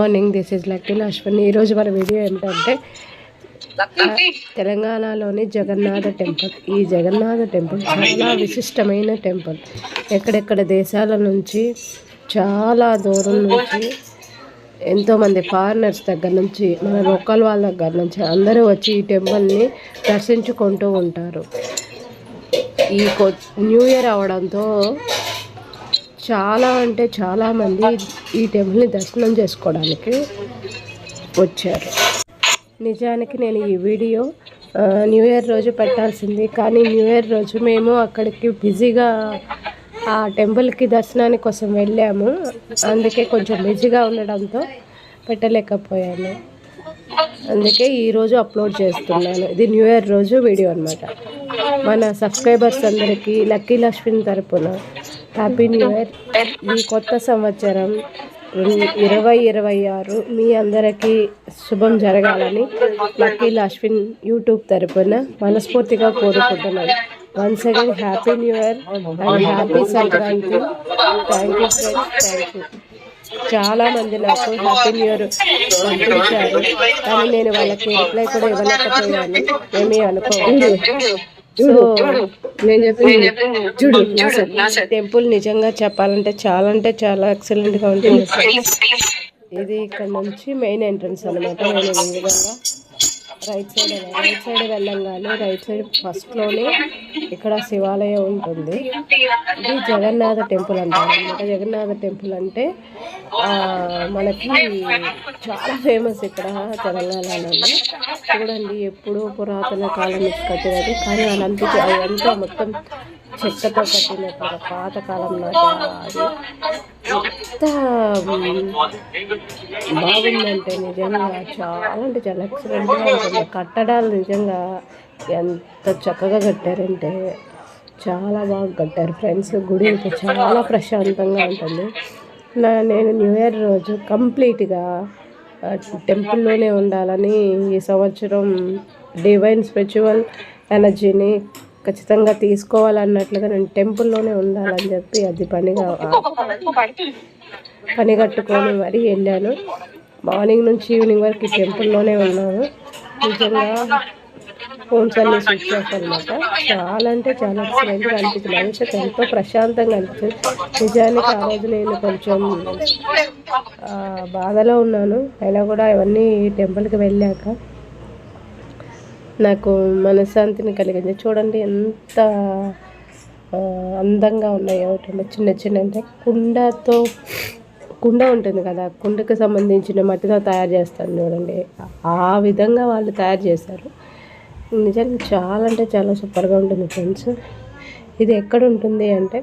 Morning this is lucky Ashwin. ఈరోజు మన video ఏంటంటే తెలంగాణలోని జగన్నాథ టెంపుల్. ఈ జగన్నాథ టెంపుల్ చాలా విశిష్టమైన టెంపుల్. ఎక్కడెక్కడ దేశాల నుంచి, చాలా దూరం నుంచి, ఎంతోమంది ఫారినర్స్ దగ్గర నుంచి, మన లోకల్ వాళ్ళ దగ్గర నుంచి అందరూ వచ్చి ఈ టెంపుల్ని దర్శించుకుంటూ ఉంటారు. ఈ న్యూ ఇయర్ అవడంతో చాలా అంటే చాలామంది ఈ టెంపుల్ని దర్శనం చేసుకోవడానికి వచ్చారు. నిజానికి నేను ఈ వీడియో న్యూ ఇయర్ రోజు పెట్టాల్సింది, కానీ న్యూ ఇయర్ రోజు మేము అక్కడికి బిజీగా ఆ టెంపుల్కి దర్శనాని కోసం వెళ్ళాము. అందుకే కొంచెం బిజీగా ఉండడంతో పెట్టలేకపోయాను. అందుకే ఈరోజు అప్లోడ్ చేస్తున్నాను. ఇది న్యూ ఇయర్ రోజు వీడియో అన్నమాట. మన సబ్స్క్రైబర్స్ అందరికీ లక్కీ అశ్విన్ తరపున హ్యాపీ న్యూ ఇయర్. ఈ కొత్త సంవత్సరం 2026 మీ అందరికీ శుభం జరగాలని లక్కీ అశ్విన్ యూట్యూబ్ తరపున మనస్ఫూర్తిగా కోరుకుంటున్నాను. Once again happy new year and happy Sankranti. Thank you friends, thank you. చాలామంది నాకు హ్యాపీ న్యూ ఇయర్ పంపించారు, కానీ నేను వాళ్ళకి రిప్లై కూడా ఇవ్వలేకపోయాను. ఏమీ అనుకోవాలి. సో నేను చెప్పింది చూడు, టెంపుల్ నిజంగా చెప్పాలంటే చాలా ఎక్సలెంట్గా ఉంటుంది. ఇది ఇక్కడ నుంచి మెయిన్ ఎంట్రన్స్ అనమాట. నేను ఈ విధంగా రైట్ సైడ్ వెళ్ళంగానే రైట్ సైడ్ ఫస్ట్లోనే ఇక్కడ శివాలయం ఉంటుంది. ఇది జగన్నాథ టెంపుల్ అంటారు అనమాట. జగన్నాథ టెంపుల్ అంటే మనకి చాలా ఫేమస్ ఇక్కడ తెలంగాణలో. చూడండి, ఎప్పుడూ పురాతన కాలం నుంచి కట్టినది, కానీ అదంతా మొత్తం చెక్కతో కట్టిన పాతకాలం నాటి. అది ఎంత బాగుందంటే నిజంగా చాలా ఎక్సలెంట్గా ఉంటుంది. కట్టడాలు నిజంగా ఎంత చక్కగా కట్టారంటే చాలా బాగా కట్టారు ఫ్రెండ్స్. గుడి అయితే చాలా ప్రశాంతంగా ఉంటుంది. నేను న్యూ ఇయర్ రోజు కంప్లీట్గా టెంపుల్లోనే ఉండాలని, ఈ సంవత్సరం డివైన్ స్పిరిచువల్ ఎనర్జీని ఖచ్చితంగా తీసుకోవాలన్నట్లుగా నేను టెంపుల్లోనే ఉండాలని చెప్పి అది పని కట్టుకొని మరీ వెళ్ళాను. మార్నింగ్ నుంచి ఈవినింగ్ వరకు ఈ టెంపుల్లోనే ఉన్నాను. నిజంగా ఫోన్స్ అన్నీ స్విచ్ చేస్తాను అనమాట. చాలా అంటే చాలా ఎక్సలెంట్గా అనిపించింది. మనసుకి ఎంతో ప్రశాంతంగా అనిపించింది. నిజానికి ఆ రోజు నేను కొంచెం బాధలో ఉన్నాను. అయినా కూడా ఇవన్నీ టెంపుల్కి వెళ్ళాక నాకు మనశ్శాంతిని కలిగింది. చూడండి ఎంత అందంగా ఉన్నాయో. చిన్న అంటే కుండ ఉంటుంది కదా, కుండకు సంబంధించిన మట్టితో తయారు చేస్తారు చూడండి. ఆ విధంగా వాళ్ళు తయారు చేశారు. నిజంగా చాలా అంటే చాలా సూపర్గా ఉంటుంది ఫ్రెండ్స్. ఇది ఎక్కడ ఉంటుంది అంటే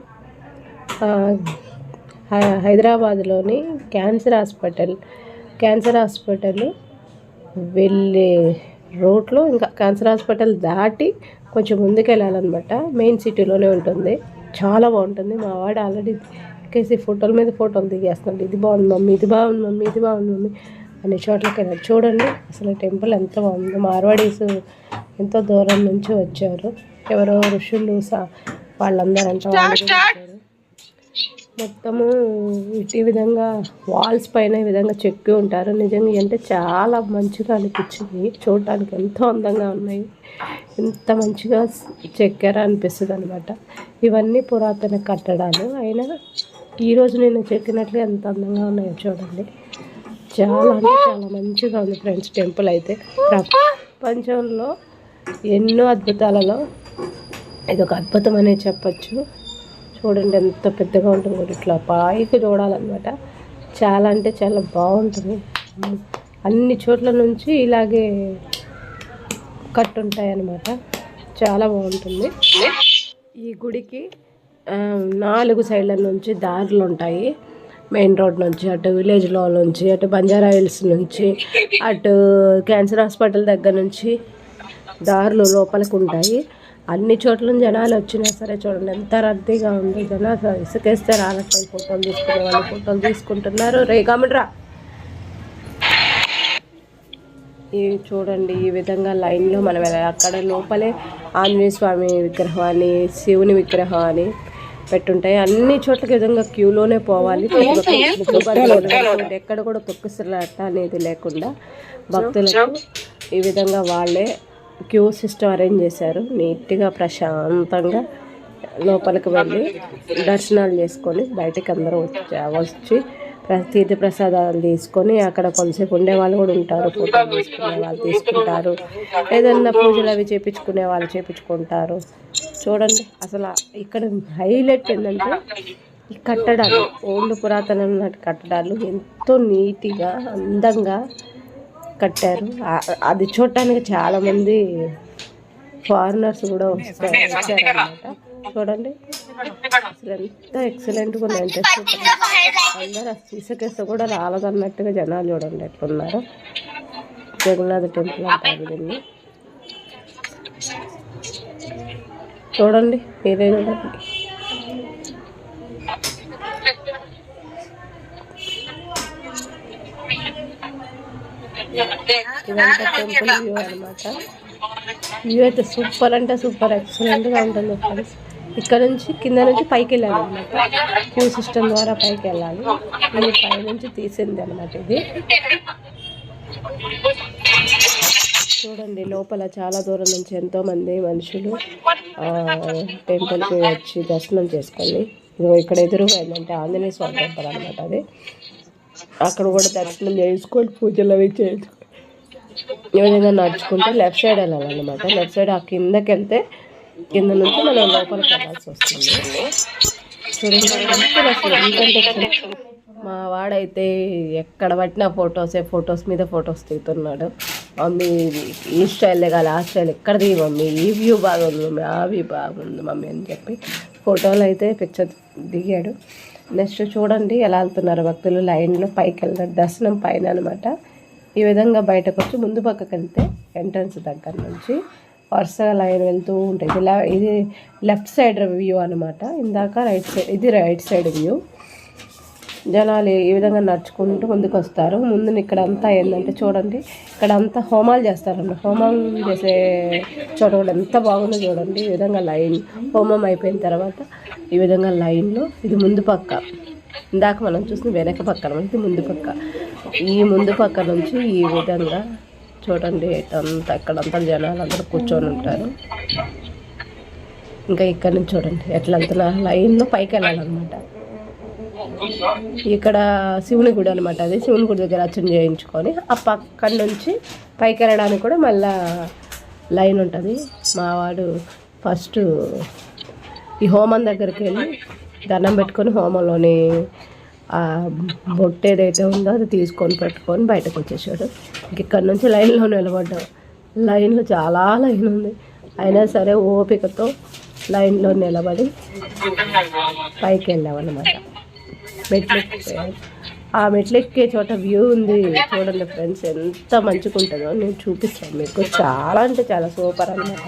హైదరాబాద్లోని క్యాన్సర్ హాస్పిటల్ వెళ్ళే రోడ్లో, ఇంకా క్యాన్సర్ హాస్పిటల్ దాటి కొంచెం ముందుకు వెళ్ళాలన్నమాట. మెయిన్ సిటీలోనే ఉంటుంది. చాలా బాగుంటుంది. మా వాడు ఆల్రెడీ ఎక్కేసి ఫోటోల మీద ఫోటోలు దిగేస్తున్నాడు. ఇది బాగుంది మమ్మీ, ఇది బాగుంది మమ్మీ, ఇది బాగుంది మమ్మీ అన్ని చోట్లకి వెళ్ళాడు. చూడండి అసలు టెంపుల్ ఎంత బాగుంది. మార్వాడీస్ ఎంతో దూరం నుంచి వచ్చారు. ఎవరో ఋషులు వాళ్ళందరూ వచ్చారు. మొత్తము ఈ విధంగా వాల్స్ పైన ఈ విధంగా చెక్కి ఉంటారు. నిజంగా అంటే చాలా మంచిగా అనిపించింది. చూడటానికి ఎంతో అందంగా ఉన్నాయి. ఎంత మంచిగా చెక్కారా అనిపిస్తుంది అనమాట. ఇవన్నీ పురాతన కట్టడాలు అయినా ఈరోజు నేను చెక్కినట్లు ఎంత అందంగా ఉన్నాయో చూడండి. చాలా అంటే చాలా మంచిగా ఉంది ఫ్రెండ్స్. టెంపుల్ అయితే ప్రపంచంలో ఎన్నో అద్భుతాలలో ఇదొక అద్భుతం అనే చెప్పచ్చు. చూడండి ఎంత పెద్దగా ఉంటుంది. ఇట్లా పైకి చూడాలన్నమాట. చాలా అంటే చాలా బాగుంటుంది. అన్ని చోట్ల నుంచి ఇలాగే కట్టుంటాయి అన్నమాట. చాలా బాగుంటుంది. ఈ గుడికి 4 సైడ్ల నుంచి దారులు ఉంటాయి. మెయిన్ రోడ్ నుంచి, అటు విలేజ్లో నుంచి, అటు బంజారా హిల్స్ నుంచి, అటు క్యాన్సర్ హాస్పిటల్ దగ్గర నుంచి దారులు లోపలికి ఉంటాయి. అన్ని చోట్ల జనాలు వచ్చినా సరే చూడండి ఎంత రద్దీగా ఉంది. జనాలు ఇసుకేస్తే రాలట్లేదు. ఫోటోలు తీసుకునే వాళ్ళు ఫోటోలు తీసుకుంటున్నారు. కామెంట్రా ఇవి చూడండి. ఈ విధంగా లైన్లో మనం వెళ్ళాలి. అక్కడ లోపలే ఆంజనేయ స్వామి విగ్రహం అని, శివుని విగ్రహం అని పెట్టుంటాయి. అన్ని చోట్లకి విధంగా క్యూలోనే పోవాలి. ఎక్కడ కూడా తొక్కిసలాట అనేది లేకుండా భక్తులకు ఈ విధంగా వాళ్ళే క్యూ సిస్టమ్ అరేంజ్ చేశారు. నీట్గా ప్రశాంతంగా లోపలికి వెళ్ళి దర్శనాలు చేసుకొని బయటికి అందరూ వచ్చి తీర్థ ప్రసాదాలు తీసుకొని అక్కడ కొంతసేపు ఉండే వాళ్ళు కూడా ఉంటారు. ఫోటోలు తీసుకునే వాళ్ళు తీసుకుంటారు, ఏదన్నా పూజలు అవి చేయించుకునే వాళ్ళు చేయించుకుంటారు. చూడండి అసలు ఇక్కడ హైలైట్ ఏంటంటే ఈ కట్టడాలు, ఓల్డ్ పురాతన కట్టడాలు ఎంతో నీట్గా అందంగా కట్టారు. అది చూడటానికి చాలామంది ఫారినర్స్ కూడా వచ్చారనమాట. చూడండి అసలు ఎంత ఎక్సలెంట్గా ఉన్నాయంటే అందరూ ఇసుకేస్తే కూడా రాలదన్నట్టుగా జనాలు చూడండి ఎట్లున్నారు. జగన్నాథ టెంపుల్ అంటారు దీన్ని. చూడండి మీరే చూడండి. ఇదంతా టెంపుల్ వ్యూ అనమాట. వ్యూ అయితే సూపర్ అంటే సూపర్ ఎక్సలెంట్గా ఉంటుంది ఫ్రెండ్స్. ఇక్కడ నుంచి కింద నుంచి పైకి వెళ్ళాలి అనమాట. క్యూ సిస్టమ్ ద్వారా పైకి వెళ్ళాలి. ఇది పై నుంచి తీసింది అనమాట. ఇది చూడండి లోపల చాలా దూరం నుంచి ఎంతోమంది మనుషులు టెంపుల్కి వచ్చి దర్శనం చేసుకొని, ఇక్కడ ఎదురుగా ఏంటంటే ఆంజనేయ స్వామి టెంపుల్ అనమాట. అది అక్కడ కూడా దర్శనం చేసుకొని పూజలు అవి చేసుకొని ఈ విధంగా నడుచుకుంటే లెఫ్ట్ సైడ్ వెళ్ళాలన్నమాట. లెఫ్ట్ సైడ్ ఆ కిందకి వెళ్తే కింద నుంచి మనం లోపలికి వెళ్ళాల్సి వస్తుంది. చూడండి మా వాడైతే ఎక్కడ పట్టిన ఫొటోస్ మీద ఫొటోస్ దిగుతున్నాడు. మమ్మీ ఈ స్టైల్ కాదు ఆ స్టైల్ ఎక్కడ దిగి మమ్మీ, ఈ వ్యూ బాగుంది మమ్మీ, ఆ వ్యూ బాగుంది మమ్మీ అని చెప్పి ఫోటోలు అయితే పిక్చర్ దిగాడు. నెక్స్ట్ చూడండి ఎలా వెళ్తున్నారు భక్తులు లైన్లో పైకి వెళ్ళారు. దర్శనం పైన అనమాట. ఈ విధంగా బయటకు వచ్చి ముందు పక్కకి వెళ్తే ఎంట్రన్స్ దగ్గర నుంచి వరుసగా లైన్ వెళ్తూ ఉంటుంది. ఇది లెఫ్ట్ సైడ్ వ్యూ అనమాట. ఇందాక రైట్ సైడ్, ఇది రైట్ సైడ్ వ్యూ. జనాలు ఈ విధంగా నడుచుకుంటూ ముందుకు వస్తారు. ముందు ఇక్కడ అంతా ఏంటంటే చూడండి ఇక్కడ అంతా హోమాలు చేస్తారండి. హోమం చేసే చోట కూడా ఎంత బాగుందో చూడండి. ఈ విధంగా లైన్ హోమం అయిపోయిన తర్వాత ఈ విధంగా లైన్లో ఇది ముందు పక్క, ఇందాక మనం చూసిన వెనక పక్కన ఇది ముందు పక్క. ఈ ముందు పక్క నుంచి ఈ విధంగా చూడండి అంతా ఇక్కడంతా జనాలు అందరూ కూర్చొని ఉంటారు. ఇంకా ఇక్కడ నుంచి చూడండి ఎట్లా వెళ్తున్నారు లైన్లో పైకి వెళ్ళాలన్నమాట. ఇక్కడ శివుని గుడి అనమాట. అది శివుని గుడి దగ్గర అర్చన చేయించుకొని ఆ పక్కన నుంచి పైకి వెళ్ళడానికి కూడా మళ్ళా లైన్ ఉంటుంది. మావాడు ఫస్ట్ ఈ హోమం దగ్గరికి వెళ్ళి దండం పెట్టుకొని హోమంలోని ఆ బొట్టు ఏదైతే ఉందో అది తీసుకొని పెట్టుకొని బయటకు వచ్చేసాడు. ఇక్కడ నుంచి లైన్లో నిలబడ్డాం. లైన్లో చాలా లైన్ ఉంది, అయినా సరే ఓపికతో లైన్లో నిలబడి పైకి వెళ్ళామన్నమాట. మెట్లు ఎక్కిపోయాం. ఆ మెట్లు ఎక్కే చోట వ్యూ ఉంది చూడండి ఫ్రెండ్స్, ఎంత మంచిగా ఉంటుందో నేను చూపిస్తాను మీకు. చాలా అంటే చాలా సూపర్ అన్నమాట.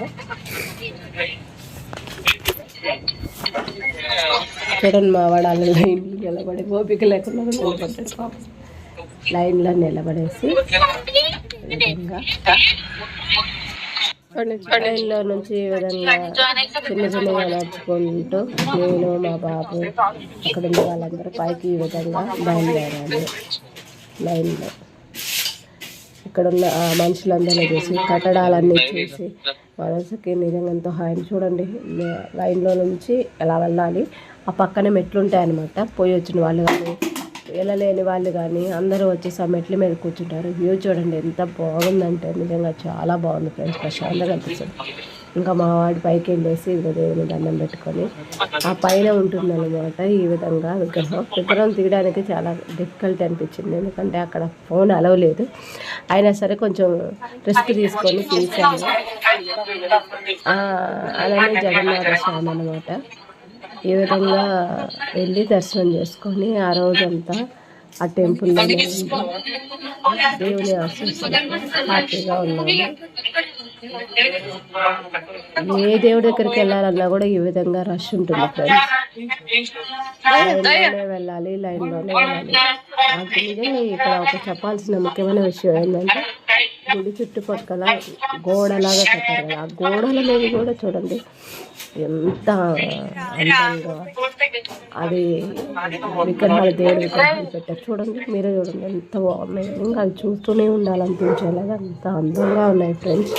చూడండి మా వాడు అలా లైన్లో నిలబడి ఓపిక లేకుండా నిలబడ్డాడు. లైన్లో నిలబడేసి విధంగా లైన్లో నుంచి ఈ విధంగా చిన్న చిన్నగా నడుచుకుంటూ నేను మా బాబు అక్కడ ఉన్న వాళ్ళందరూ పైకి ఈ విధంగా బయలుదేరాము. లైన్లో ఇక్కడున్న మనుషులందరినీ చూసి కట్టడాలన్నీ చూసి మనసుకి నిజంగా ఎంతో హాయిని. చూడండి లైన్లో నుంచి ఎలా వెళ్ళాలి, ఆ పక్కనే మెట్లు ఉంటాయన్నమాట. పోయి వచ్చిన వాళ్ళు కానీ వెళ్ళలేని వాళ్ళు కానీ అందరూ వచ్చేసి ఆ మెట్ల మీద కూర్చుంటారు. వ్యూ చూడండి ఎంత బాగుందంటే నిజంగా చాలా బాగుంది ఫ్రెండ్స్, ప్రశాంతంగా అనిపిస్తుంది. ఇంకా మా వాడి పైకి వెళ్ళేసి దేవుని దండం పెట్టుకొని ఆ పైన ఉంటుందన్నమాట. ఈ విధంగా విగ్రహం తీయడానికి చాలా డిఫికల్ట్ అనిపించింది, ఎందుకంటే అక్కడ ఫోన్ అలవ్ లేదు. అయినా సరే కొంచెం రిస్క్ తీసుకొని తీసాము. అలానే జగన్నాథ స్వామి అన్నమాట. ఈ విధంగా వెళ్ళి దర్శనం చేసుకొని ఆ రోజంతా ఆ టెంపుల్లోనే దేవుని ఆశీస్సులతో హ్యాపీగా ఉన్నాము. ఏ దేవుడి దగ్గరికి వెళ్ళాలన్నా కూడా ఈ విధంగా రష్ ఉంటుంది ఫ్రెండ్స్. లైన్లోనే వెళ్ళాలి, లైన్లోనే వెళ్ళాలి. నిజంగా ఇక్కడ ఒక చెప్పాల్సిన ముఖ్యమైన విషయం ఏంటంటే గుడి చుట్టుపక్కల గోడలాగా కట్టారు కదా, ఆ గోడల మీద కూడా చూడండి ఎంత అందంగా అది విగ్రహాలు, దేవుడి విగ్రహాలు పెట్టారు. చూడండి, మీరే చూడండి ఎంత బాగున్నాయి. ఇంకా అవి చూస్తూనే ఉండాలనిపించేలాగా అంత అందంగా ఉన్నాయి ఫ్రెండ్స్.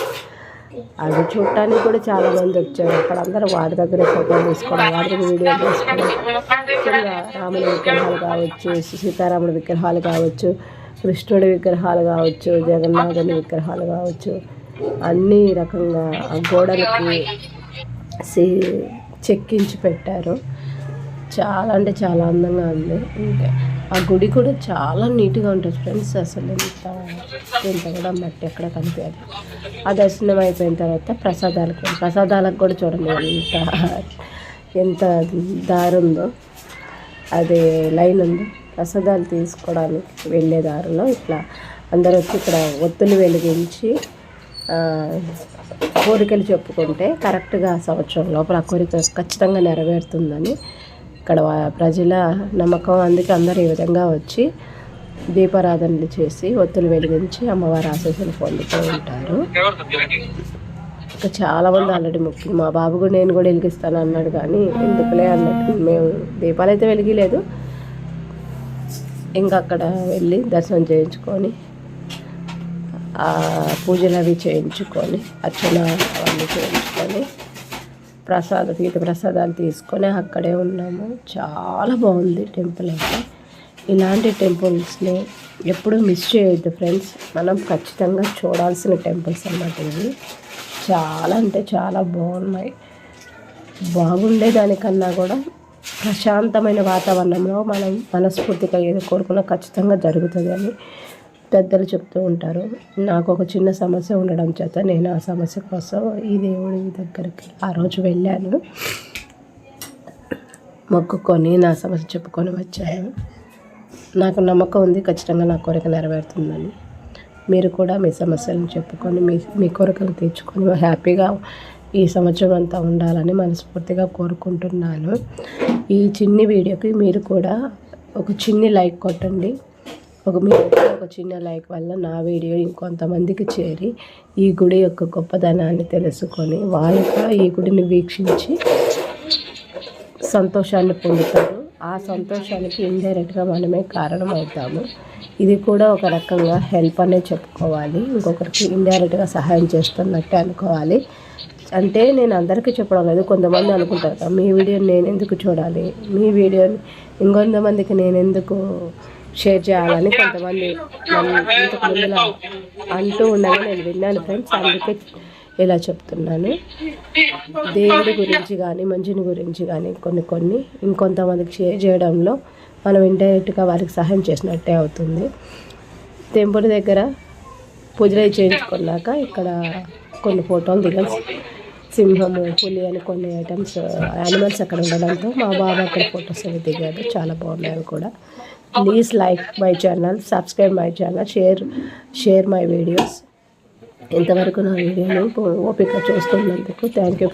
అది చూడటానికి కూడా చాలా మంది వచ్చారు. అక్కడ అందరూ వాడి దగ్గర ఫోటోలు తీసుకోవడం, వాడి దగ్గర వీడియో తీసుకోవడం. రాముడి విగ్రహాలు కావచ్చు, సీతారాముడి విగ్రహాలు కావచ్చు, కృష్ణుడి విగ్రహాలు కావచ్చు, జగన్నాథుని విగ్రహాలు కావచ్చు, అన్ని రకంగా ఆ గోడలకి చెక్కించి పెట్టారు. చాలా అంటే చాలా అందంగా ఉంది. ఇంకా ఆ గుడి కూడా చాలా నీట్గా ఉంటుంది ఫ్రెండ్స్. అసలు ఇంత కూడా మట్టి ఎక్కడ కనిపించదు. ఆ దర్శనం అయిపోయిన తర్వాత ప్రసాదాలకు కూడా చూడండి ఎంత దారి ఉందో, అదే లైన్ ఉంది. ప్రసాదాలు తీసుకోవడానికి వెళ్ళే దారిలో ఇట్లా అందరూ వచ్చి ఇక్కడ ఒత్తులు వెలిగించి కోరికలు చెప్పుకుంటే కరెక్ట్గా సంవత్సరం లోపల ఆ కోరిక ఖచ్చితంగా నెరవేరుతుందని ఇక్కడ ప్రజల నమ్మకం. అందుకే అందరూ ఈ విధంగా వచ్చి దీపారాధనలు చేసి ఒత్తులు వెలిగించి అమ్మవారి ఆశీస్సులు పొందుతూ ఉంటారు. ఇంకా చాలామంది ఆల్రెడీ మొక్కి, మా బాబు కూడా నేను కూడా వెలిగిస్తాను అన్నాడు, కానీ ఎందుకులే అన్నట్టు మేము దీపాలు అయితే వెలిగిలేదు. ఇంకా అక్కడ వెళ్ళి దర్శనం చేయించుకొని పూజలు అవి చేయించుకొని అర్చన అవన్నీ చేయించుకొని తీర్థ ప్రసాదాలు తీసుకొని అక్కడే ఉన్నాము. చాలా బాగుంది టెంపుల్ అయితే. ఇలాంటి టెంపుల్స్ని ఎప్పుడూ మిస్ చేయొద్దు ఫ్రెండ్స్. మనం ఖచ్చితంగా చూడాల్సిన టెంపుల్స్ అన్నమాట ఇవి. చాలా అంటే చాలా బాగున్నాయి. బాగుండేదానికన్నా కూడా ప్రశాంతమైన వాతావరణంలో మనం మనస్ఫూర్తిగా ఏది కోరుకున్నా ఖచ్చితంగా జరుగుతుంది అని పెద్దలు చెప్తూ ఉంటారు. నాకు ఒక చిన్న సమస్య ఉండడం చేత నేను ఆ సమస్య కోసం ఈ దేవుడి దగ్గరికి ఆ రోజు వెళ్ళాను. మొక్కుకొని నా సమస్య చెప్పుకొని వచ్చాను. నాకు నమ్మకం ఉంది ఖచ్చితంగా నా కోరిక నెరవేరుతుందని. మీరు కూడా మీ సమస్యలను చెప్పుకొని మీ కోరికలు తీర్చుకొని హ్యాపీగా ఈ సంవత్సరం అంతా ఉండాలని మనస్ఫూర్తిగా కోరుకుంటున్నాను. ఈ చిన్ని వీడియోకి మీరు కూడా ఒక చిన్ని లైక్ కొట్టండి. ఒక చిన్న లైక్ వల్ల నా వీడియో ఇంకొంతమందికి చేరి ఈ గుడి యొక్క గొప్పదనాన్ని తెలుసుకొని వాళ్ళు కూడా ఈ గుడిని వీక్షించి సంతోషాన్ని పొందుతారు. ఆ సంతోషానికి ఇండైరెక్ట్గా మనమే కారణం అవుతాము. ఇది కూడా ఒక రకంగా హెల్ప్ అనే చెప్పుకోవాలి. ఇంకొకరికి ఇండైరెక్ట్గా సహాయం చేస్తున్నట్టే అనుకోవాలి. అంటే నేను అందరికీ చెప్పడం లేదు. కొంతమంది అనుకుంటారు కదా, మీ వీడియోని నేను ఎందుకు చూడాలి, మీ వీడియోని ఇంకొంతమందికి నేను ఎందుకు షేర్ చేయాలని కొంతమంది ఇంతకు ముందులా అంటూ ఉండగా నేను విన్నాను ఫ్రెండ్స్. అందుకే ఇలా చెప్తున్నాను. దేవుడి గురించి కానీ మంచిని గురించి కానీ కొన్ని ఇంకొంతమందికి షేర్ చేయడంలో మనం ఇండైరెక్ట్గా వారికి సహాయం చేసినట్టే అవుతుంది. టెంపుల్ దగ్గర పూజలు చేయించుకున్నాక ఇక్కడ కొన్ని ఫోటోలు దిగాల్సి, సింహము, పులి అని కొన్ని ఐటమ్స్ యానిమల్స్ అక్కడ ఉండడంతో మా బాబు అక్కడ ఫొటోస్ అవి దిగాడు. చాలా బాగున్నాయి అవి కూడా. Please like my channel, subscribe my channel, share my videos. ఇంతవరకు నా వీడియోని ఓపిక చూస్తున్నందుకు థ్యాంక్ యూ.